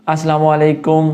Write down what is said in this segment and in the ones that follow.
अस्सलामुअलैकुम।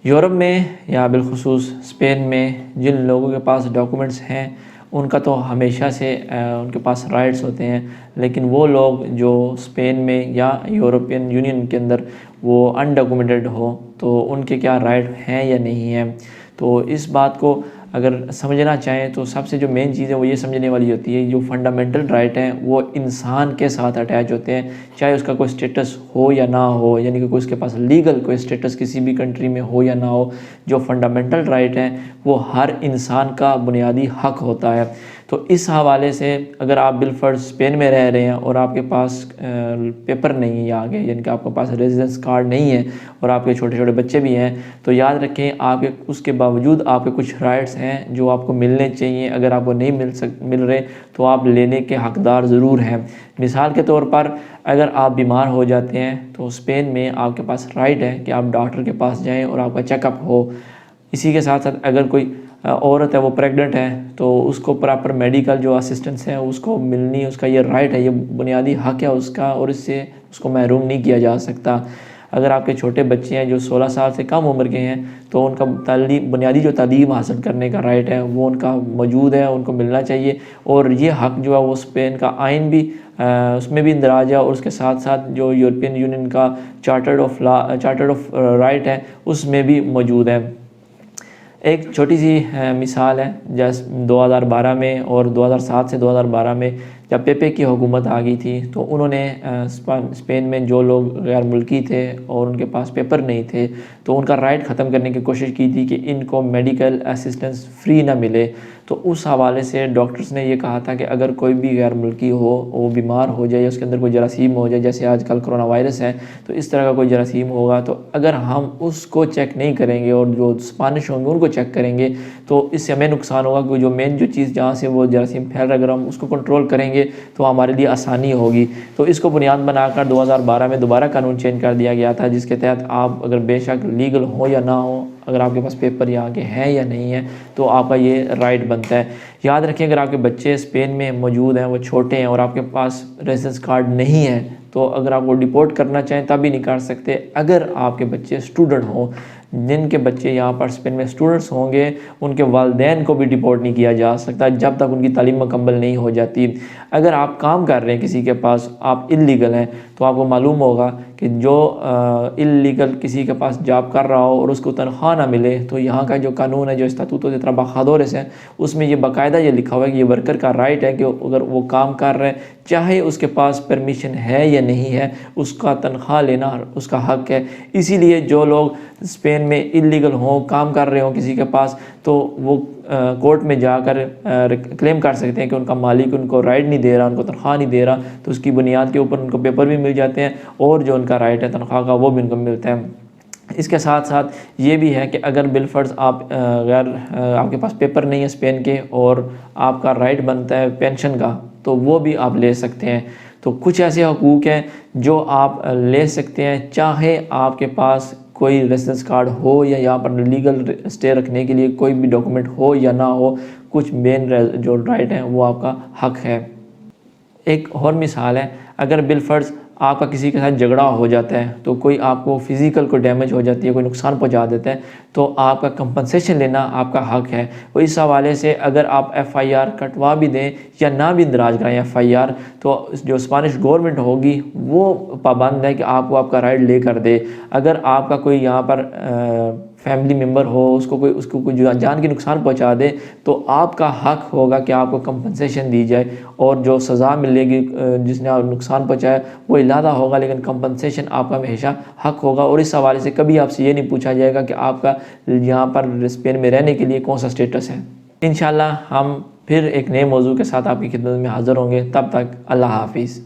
यूरोप में या बिलखुसूस स्पेन में जिन लोगों के पास डॉक्यूमेंट्स हैं उनका तो हमेशा से उनके पास राइट्स होते हैं, लेकिन वो लोग जो स्पेन में या यूरोपियन यूनियन के अंदर वो अनडॉक्यूमेंटेड हो तो उनके क्या राइट हैं या नहीं हैं। तो इस बात को अगर समझना चाहें तो सबसे जो मेन चीज़ है वो ये समझने वाली होती है, जो फंडामेंटल राइट हैं वो इंसान के साथ अटैच होते हैं, चाहे उसका कोई स्टेटस हो या ना हो, यानी कि कोई उसके पास लीगल कोई स्टेटस किसी भी कंट्री में हो या ना हो। जो फंडामेंटल राइट हैं वो हर इंसान का बुनियादी हक होता है। तो इस हवाले से अगर आप बिलफर्ज स्पेन में रह रहे हैं और आपके पास पेपर नहीं है आगे, यानी कि आपके पास रेजिडेंस कार्ड नहीं है और आपके छोटे छोटे बच्चे भी हैं, तो याद रखें आपके उसके बावजूद आपके कुछ राइट्स हैं जो आपको मिलने चाहिए। अगर आपको नहीं मिल रहे तो आप लेने के हकदार ज़रूर हैं। मिसाल के तौर पर अगर आप बीमार हो जाते हैं तो स्पेन में आपके पास राइट है कि आप डॉक्टर के पास जाएँ और आपका चेकअप हो। इसी के साथ साथ अगर कोई औरत है वो प्रेग्नेंट है तो उसको प्रॉपर मेडिकल जो असिस्टेंस है उसको मिलनी, उसका ये राइट है, ये बुनियादी हक है उसका, और इससे उसको महरूम नहीं किया जा सकता। अगर आपके छोटे बच्चे हैं जो 16 साल से कम उम्र के हैं तो उनका बुनियादी जो तालीम हासिल करने का राइट है वो उनका मौजूद है, उनको मिलना चाहिए। और ये हक जो है वो स्पेन का आइन भी उसमें भी इंदराज है, और उसके साथ साथ जो यूरोपियन यूनियन का चार्टर ऑफ राइट है उसमें भी मौजूद है। एक छोटी सी मिसाल है, जैसे 2012 में और 2007 से 2012 में जब पेपे की हुकूमत आ गई थी तो उन्होंने स्पेन में जो लोग गैर मुल्की थे और उनके पास पेपर नहीं थे तो उनका राइट ख़त्म करने की कोशिश की थी कि इनको मेडिकल असिस्टेंस फ्री ना मिले। तो उस हवाले से डॉक्टर्स ने ये कहा था कि अगर कोई भी गैर मुल्की हो, वो बीमार हो जाए, उसके अंदर कोई जरासीम हो जाए, जैसे आजकल कोरोना वायरस है तो इस तरह का कोई जरासीम होगा, तो अगर हम उसको चेक नहीं करेंगे और जो स्पानिश होंगे उनको चेक करेंगे तो इससे हमें नुकसान होगा। कि जो मेन जो चीज़ जहाँ से वो जरासीम फैल रहा है अगर हम उसको कंट्रोल करेंगे तो हमारे लिए आसानी होगी। तो इसको बुनियाद बनाकर 2012 में दोबारा कानून चेंज कर दिया गया था, जिसके तहत आप अगर बेशक लीगल हो या ना हो, अगर आपके पास पेपर यहाँ के हैं या नहीं है तो आपका ये राइट बनता है। याद रखें अगर आपके बच्चे स्पेन में मौजूद हैं, वो छोटे हैं और आपके पास रेजिडेंस कार्ड नहीं है तो अगर आप वो डिपोर्ट करना चाहें तब भी नहीं कर सकते। अगर आपके बच्चे स्टूडेंट हों, जिनके बच्चे यहाँ पर स्पेन में स्टूडेंट्स होंगे उनके वालिदैन को भी डिपोर्ट नहीं किया जा सकता जब तक उनकी तालीम मुकम्मल नहीं हो जाती। अगर आप काम कर रहे हैं किसी के पास, आप इल्लीगल हैं, तो आपको मालूम होगा कि जो इल्लीगल किसी के पास जॉब कर रहा हो और उसको तनख्वाह ना मिले तो यहाँ का जो कानून है, जो इस्तातूतो दे ट्राबाजादोरेस है, उसमें ये बाकायदा ये लिखा हुआ है कि ये वर्कर का राइट है कि अगर वो काम कर रहे हैं चाहे उसके पास परमिशन है या नहीं है, उसका तनख्वाह लेना उसका हक है। इसीलिए जो लोग स्पेन में इल्लीगल हों, काम कर रहे हों किसी के पास, तो वो कोर्ट में जाकर क्लेम कर सकते हैं कि उनका मालिक उनको राइट नहीं दे रहा, उनको तनख्वाह नहीं दे रहा, तो उसकी बुनियाद के ऊपर उनको पेपर भी मिल जाते हैं और जो उनका राइट है तनख्वाह का वो भी उनको मिलता है। इसके साथ साथ ये भी है कि अगर बिलफर्ज आप आपके पास पेपर नहीं है स्पेन के और आपका राइट बनता है पेंशन का, तो वो भी आप ले सकते हैं। तो कुछ ऐसे हकूक़ हैं जो आप ले सकते हैं, चाहे आपके पास कोई रेजिडेंस कार्ड हो या यहाँ पर लीगल स्टे रखने के लिए कोई भी डॉक्यूमेंट हो या ना हो, कुछ मेन जो राइट हैं वो आपका हक है। एक और मिसाल है, अगर बिलफर्ज आपका किसी के साथ झगड़ा हो जाता है तो कोई आपको फ़िज़िकल कोई डैमेज हो जाती है, कोई नुकसान पहुंचा देता है, तो आपका कंपनसेशन लेना आपका हक है। वो इस हवाले से अगर आप FIR कटवा भी दें या ना भी इंदराज कराएं FIR, तो जो स्पेनिश गवर्नमेंट होगी वो पाबंद है कि आपको आपका राइट ले कर दे। अगर आपका कोई यहाँ पर फैमिली मेम्बर हो, उसको कोई जान की नुकसान पहुंचा दे तो आपका हक होगा कि आपको कंपनसेशन दी जाए, और जो सज़ा मिलेगी जिसने आप नुकसान पहुंचाया वो इलादा होगा, लेकिन कंपनसेशन आपका हमेशा हक होगा। और इस हवाले से कभी आपसे ये नहीं पूछा जाएगा कि आपका यहाँ पर स्पेन में रहने के लिए कौन सा स्टेटस है। इंशाल्लाह हम फिर एक नए मौजू के साथ आपकी खिदमत में हाज़िर होंगे। तब तक अल्लाह हाफिज़।